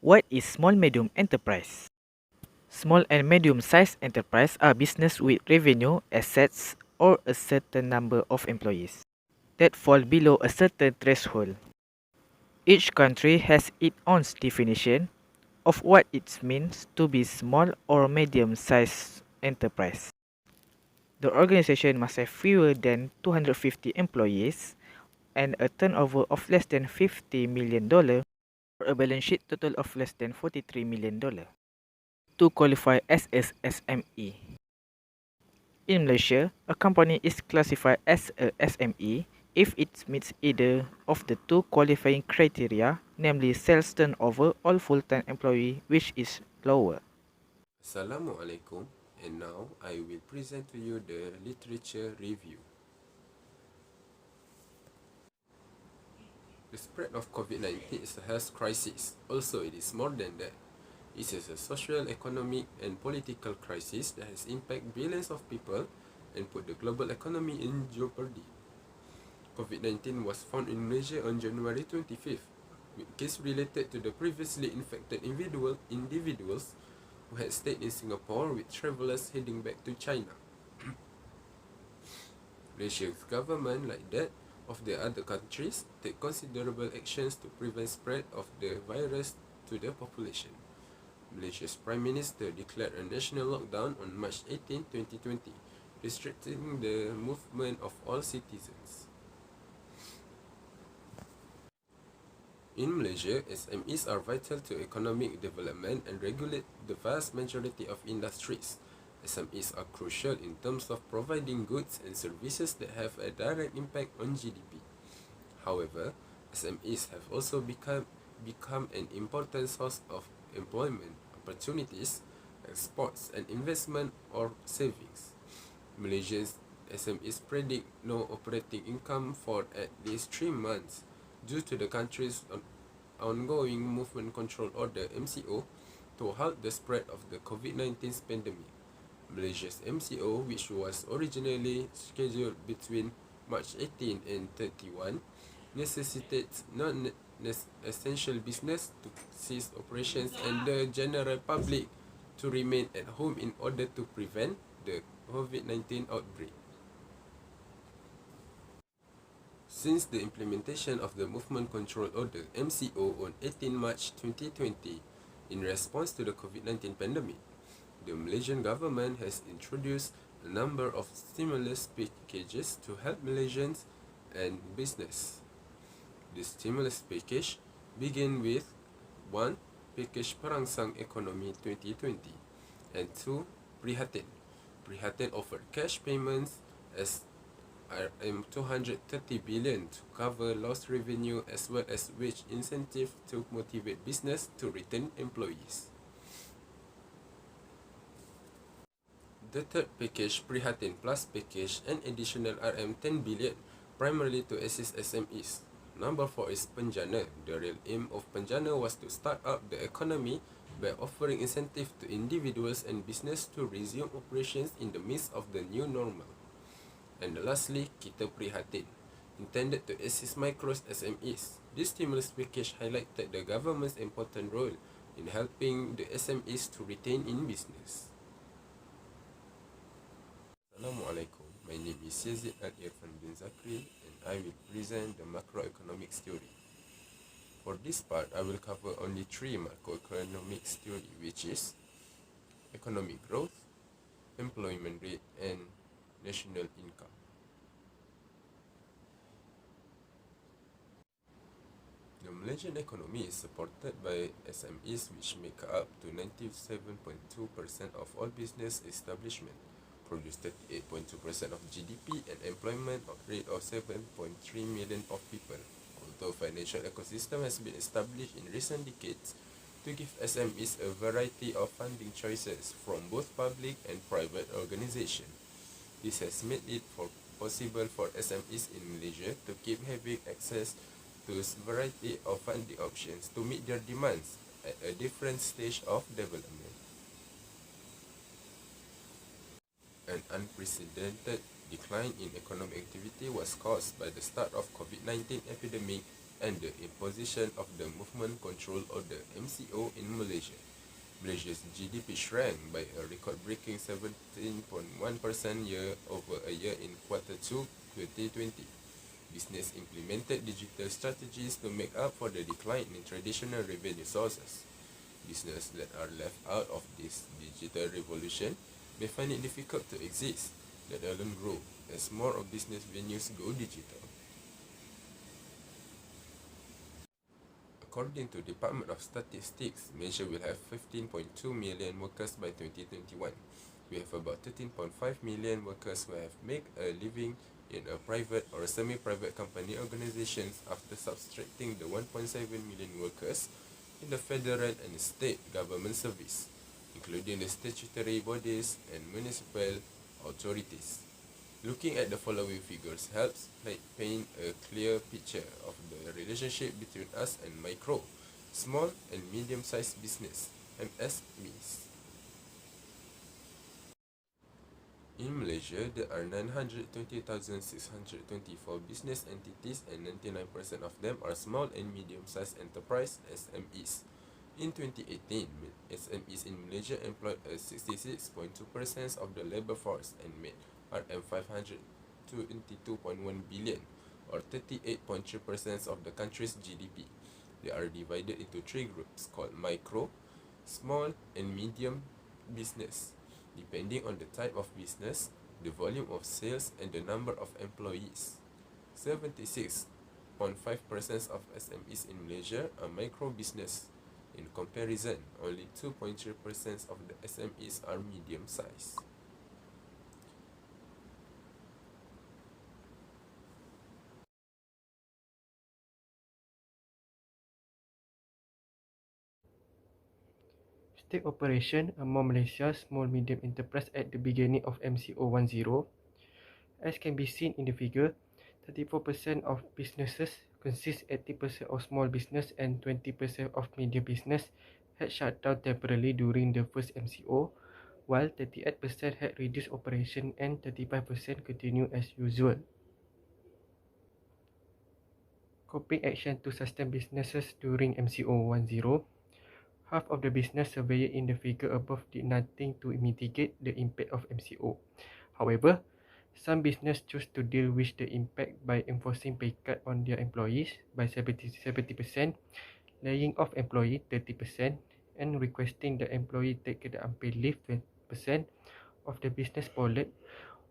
What is small-medium enterprise? Small and medium-sized enterprise are business with revenue, assets, or a certain number of employees that fall below a certain threshold. Each country has its own definition of what it means to be small or medium-sized enterprise. The organization must have fewer than 250 employees and a turnover of less than $50 million or a balance sheet total of less than $43 million to qualify as a SME. In Malaysia, a company is classified as a SME if it meets either of the two qualifying criteria, namely sales turnover or full-time employee, which is lower. Assalamualaikum, and now I will present to you the literature review. The spread of COVID-19 is a health crisis. Also, it is more than that. It is a social, economic, and political crisis that has impacted billions of people and put the global economy in jeopardy. COVID-19 was found in Malaysia on January 25th, with cases related to the previously infected individuals who had stayed in Singapore with travelers heading back to China. Malaysia's government, like that of the other countries, take considerable actions to prevent spread of the virus to the population. Malaysia's Prime Minister declared a national lockdown on March 18, 2020, restricting the movement of all citizens. In Malaysia, SMEs are vital to economic development and regulate the vast majority of industries. SMEs are crucial in terms of providing goods and services that have a direct impact on GDP. However, SMEs have also become an important source of employment opportunities, exports and investment or savings. Malaysia's SMEs predict no operating income for at least 3 months due to the country's ongoing Movement Control Order (MCO) to halt the spread of the COVID-19 pandemic. Malaysia's MCO, which was originally scheduled between March 18 and 31, necessitates non-essential business to cease operations and the general public to remain at home in order to prevent the COVID-19 outbreak. Since the implementation of the Movement Control Order (MCO) on 18 March 2020, in response to the COVID-19 pandemic, the Malaysian government has introduced a number of stimulus packages to help Malaysians and business. The stimulus package began with 1. Package Perangsang Ekonomi 2020 and 2. Prihatin. Prihatin offered cash payments as RM230 billion to cover lost revenue as well as wage incentive to motivate business to retain employees. The third package, Prihatin Plus package, an additional RM10 billion, primarily to assist SMEs. Number 4 is Penjana. The real aim of Penjana was to start up the economy by offering incentive to individuals and business to resume operations in the midst of the new normal. And lastly, Kita Prihatin, intended to assist micro SMEs. This stimulus package highlighted the government's important role in helping the SMEs to retain in business. Assalamualaikum, my name is Yazid Al-Irfan bin Zakri and I will present the macroeconomics theory. For this part, I will cover only 3 macroeconomics theory, which is economic growth, employment rate and national income. The Malaysian economy is supported by SMEs, which make up to 97.2% of all business establishment, produce 38.2% of GDP and employment rate of 7.3 million of people. Although financial ecosystem has been established in recent decades to give SMEs a variety of funding choices from both public and private organizations. This has made it possible for SMEs in Malaysia to keep having access to a variety of funding options to meet their demands at a different stage of development. An unprecedented decline in economic activity was caused by the start of COVID-19 epidemic and the imposition of the Movement Control Order (MCO) in Malaysia. Malaysia's GDP shrank by a record-breaking 17.1% year-over-year in Q2 2020. Business implemented digital strategies to make up for the decline in traditional revenue sources. Businesses that are left out of this digital revolution may find it difficult to exist, let alone grow, as more of business venues go digital. According to Department of Statistics, Malaysia will have 15.2 million workers by 2021. We have about 13.5 million workers who have made a living in a private or semi-private company organizations after subtracting the 1.7 million workers in the federal and state government service, including the statutory bodies and municipal authorities. Looking at the following figures helps paint a clear picture of the relationship between us and micro, small and medium-sized business, MSMEs. In Malaysia, there are 920,624 business entities and 99% of them are small and medium-sized enterprise (SMEs). In 2018, SMEs in Malaysia employed 66.2% of the labour force and made RM522.1 billion or 38.3% of the country's GDP. They are divided into three groups called micro, small and medium business, depending on the type of business, the volume of sales and the number of employees. 76.5% of SMEs in Malaysia are micro business. In comparison, only 2.3% of the SMEs are medium size. State operation among Malaysia's small-medium enterprise at the beginning of MCO 10. As can be seen in the figure, 34% of businesses consist 80% of small business and 20% of medium business had shut down temporarily during the first MCO, while 38% had reduced operation and 35% continue as usual. Coping action to sustain businesses during MCO 10. Half of the business surveyed in the figure above did nothing to mitigate the impact of MCO. However, some business choose to deal with the impact by enforcing pay cut on their employees by 70%, laying off employee 30%, and requesting the employee take the unpaid leave 20% of the business followed.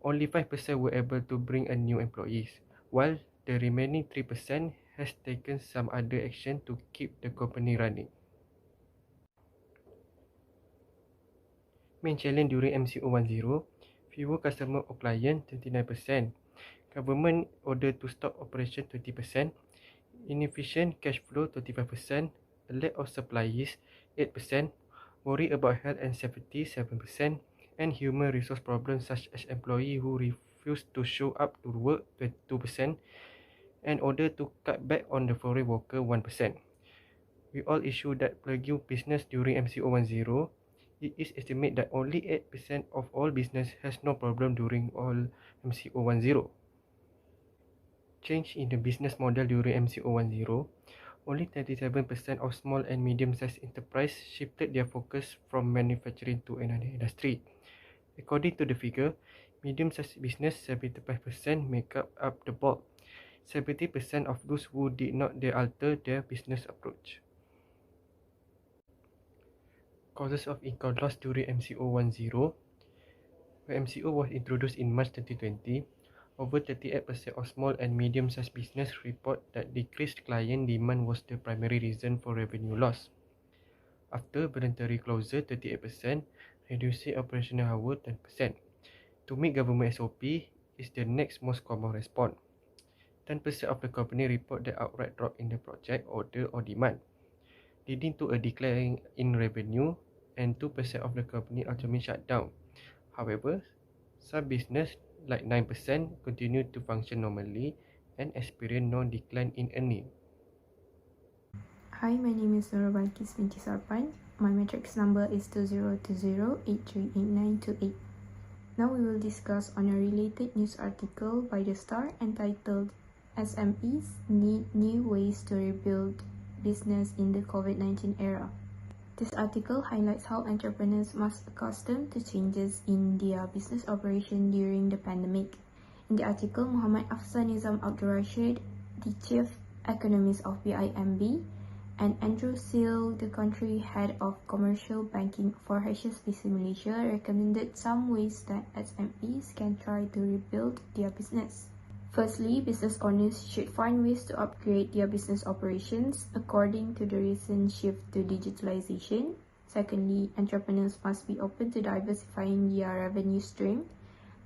Only 5% were able to bring a new employees, while the remaining 3% has taken some other action to keep the company running. Main challenge during MCO 10, fewer customer or client 29%, government order to stop operation 20%, inefficient cash flow 25%, a lack of supplies 8%, worry about health and safety 7%, and human resource problems such as employee who refuse to show up to work 22%, and order to cut back on the foreign worker 1%. We all issue that plague business during MCO 10. It is estimated that only 8% of all business has no problem during all MCO 10. Change in the business model during MCO 10. Only 37% of small and medium-sized enterprise shifted their focus from manufacturing to another industry. According to the figure, medium-sized business 75% make up the bulk. 70% of those who did not they alter their business approach. Causes of income loss during MCO 10. When MCO was introduced in March 2020, over 38% of small and medium-sized business report that decreased client demand was the primary reason for revenue loss. After voluntary closure 38%, reducing operational hours 10%. To meet government SOP is the next most common response. 10% of the company report the outright drop in the project order or demand, leading to a decline in revenue, and 2% of the company ultimately shut down. However, some business, like 9%, continue to function normally and experience no decline in earning. Hi, my name is Nurul Balkis binti Sarpan. My matrix number is 2020838928. Now we will discuss on a related news article by The Star entitled SMEs need new ways to rebuild business in the COVID-19 era. This article highlights how entrepreneurs must accustom to changes in their business operation during the pandemic. In the article, Muhammad Afsan Nizam Abdul Rashid, the chief economist of BIMB, and Andrew Seal, the country head of commercial banking for HSBC Malaysia, recommended some ways that SMEs can try to rebuild their business. Firstly, business owners should find ways to upgrade their business operations according to the recent shift to digitalization. Secondly, entrepreneurs must be open to diversifying their revenue stream.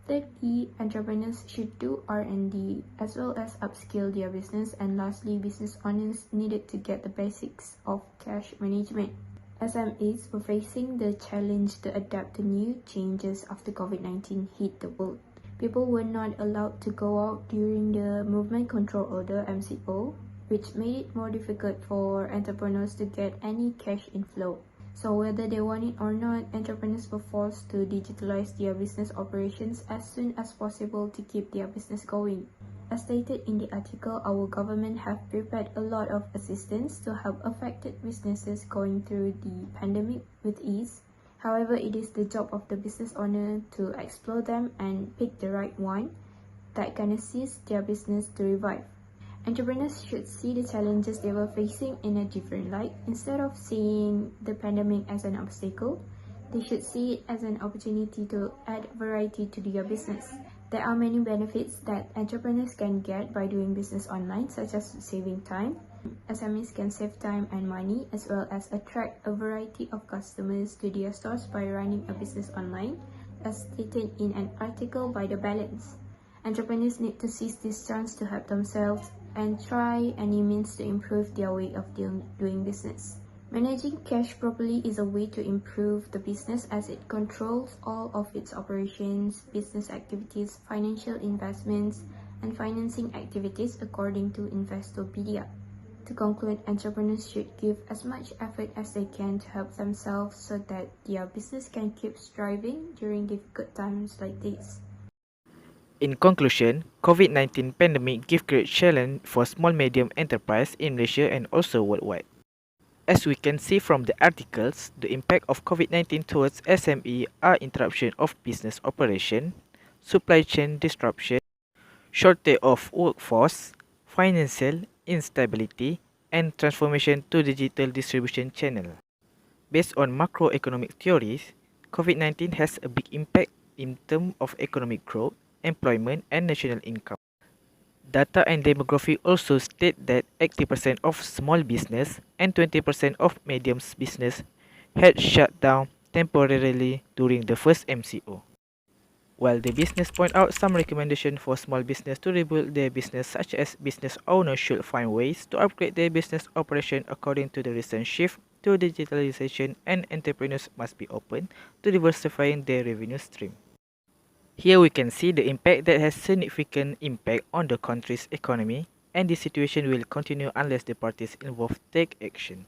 Thirdly, entrepreneurs should do R&D as well as upskill their business. And lastly, business owners needed to get the basics of cash management. SMEs were facing the challenge to adapt to new changes after COVID-19 hit the world. People were not allowed to go out during the Movement Control Order (MCO), which made it more difficult for entrepreneurs to get any cash inflow. So whether they want it or not, entrepreneurs were forced to digitalize their business operations as soon as possible to keep their business going. As stated in the article, our government have prepared a lot of assistance to help affected businesses going through the pandemic with ease. However, it is the job of the business owner to explore them and pick the right one that can assist their business to revive. Entrepreneurs should see the challenges they were facing in a different light. Instead of seeing the pandemic as an obstacle, they should see it as an opportunity to add variety to their business. There are many benefits that entrepreneurs can get by doing business online, such as saving time. SMEs can save time and money, as well as attract a variety of customers to their stores by running a business online, as stated in an article by The Balance. Entrepreneurs need to seize this chance to help themselves and try any means to improve their way of doing business. Managing cash properly is a way to improve the business as it controls all of its operations, business activities, financial investments, and financing activities according to Investopedia. To conclude, entrepreneurs should give as much effort as they can to help themselves so that their business can keep striving during difficult times like this. In conclusion, COVID-19 pandemic give great challenge for small-medium enterprise in Malaysia and also worldwide. As we can see from the articles, the impact of COVID-19 towards SME are interruption of business operation, supply chain disruption, shortage of workforce, financial instability, and transformation to digital distribution channel. Based on macroeconomic theories, COVID-19 has a big impact in terms of economic growth, employment, and national income. Data and demography also state that 80% of small business and 20% of medium business had shut down temporarily during the first MCO. While the business point out some recommendation for small business to rebuild their business, such as business owners should find ways to upgrade their business operation according to the recent shift to digitalization, and entrepreneurs must be open to diversifying their revenue stream. Here we can see the impact that has significant impact on the country's economy, and this situation will continue unless the parties involved take action.